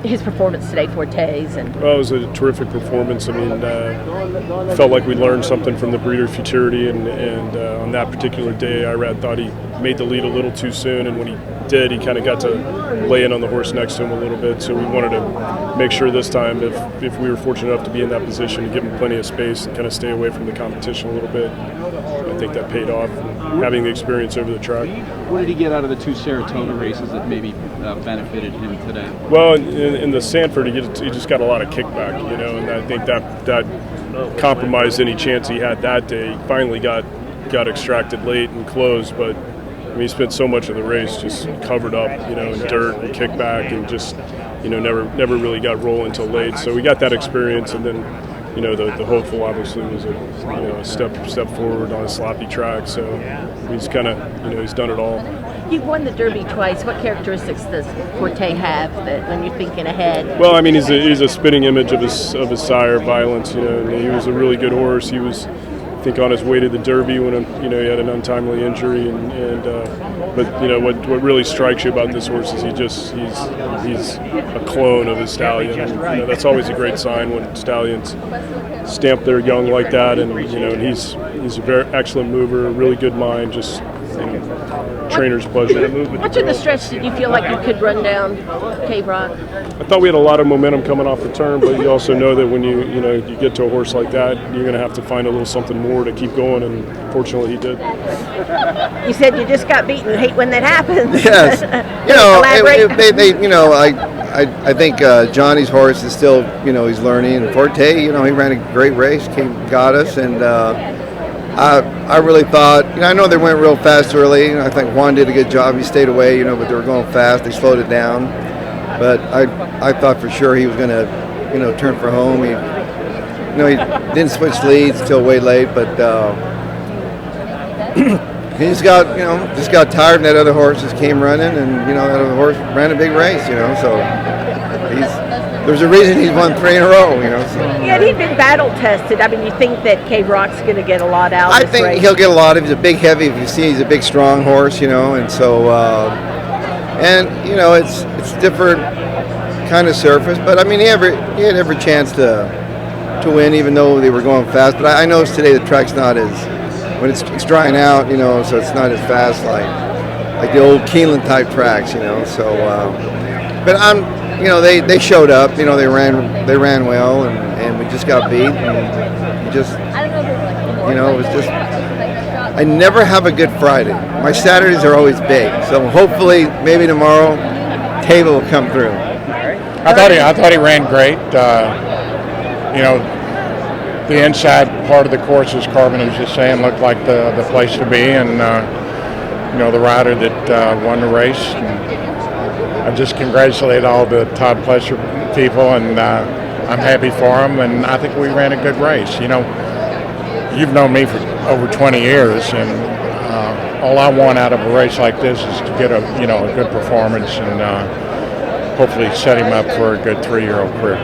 his performance today, Forte's? Well, it was a terrific performance. I mean, felt like we learned something from the breeder futurity, and on that particular day, Irad thought he made the lead a little too soon, and when he did, he kind of got to lay in on the horse next to him a little bit. So we wanted to make sure this time, if we were fortunate enough to be in that position, to give him plenty of space and kind of stay away from the competition a little bit. I think that paid off, having the experience over the track. What did he get out of the 2 Saratoga races that maybe benefited him today? Well, in the Sanford, he just got a lot of kickback, and I think that compromised any chance he had that day. He finally got extracted late and closed, but I mean, he spent so much of the race just covered up, in dirt and kickback, and just, never really got rolling until late. So we got that experience, and then, the hopeful obviously was a step forward on a sloppy track. So he's kind of, he's done it all. He won the Derby twice. What characteristics does Forte have that when you're thinking ahead? Well, I mean, he's a spitting image of his sire, Violence. And he was a really good horse. He was, I think, on his way to the Derby when he had an untimely injury, but what really strikes you about this horse is he's a clone of his stallion, and that's always a great sign when stallions stamp their young like that, and he's a very excellent mover, a really good mind, just trainer's pleasure. Much of the stretch did you feel like you could run down K-Rock? I thought we had a lot of momentum coming off the turn, but you also know that when you get to a horse like that, you're going to have to find a little something more to keep going, and fortunately he did. You said you just got beaten. I hate when that happens. Yes. I think Johnny's horse is still, he's learning, and Forte, he ran a great race, got us, and I really thought, I know they went real fast early. I think Juan did a good job. He stayed away, but they were going fast. They slowed it down. But I thought for sure he was going to, turn for home. He didn't switch leads till way late, but he just got tired, and that other horse just came running, and that other horse ran a big race, so there's a reason he's won 3 in a row, So. Yeah, he'd been battle tested. I mean, you think that K-Rock's going to get a lot out of this race? I think he'll get a lot. He's a big, heavy. If you see, he's a big, strong horse, and so it's different kind of surface. But I mean, he had every chance to win, even though they were going fast. But I noticed today the track's not when it's drying out, so it's not as fast like the old Keeneland type tracks, So, but they showed up. They ran well, and we just got beat. And it was just. I never have a good Friday. My Saturdays are always big. So hopefully, maybe tomorrow, Taylor will come through. I thought he ran great. The inside part of the course, as Carmen was just saying, looked like the place to be, and the rider that won the race. I just congratulate all the Todd Pletcher people, and I'm happy for them, and I think we ran a good race. You've known me for over 20 years, and all I want out of a race like this is to get a good performance, and hopefully set him up for a good 3-year-old career.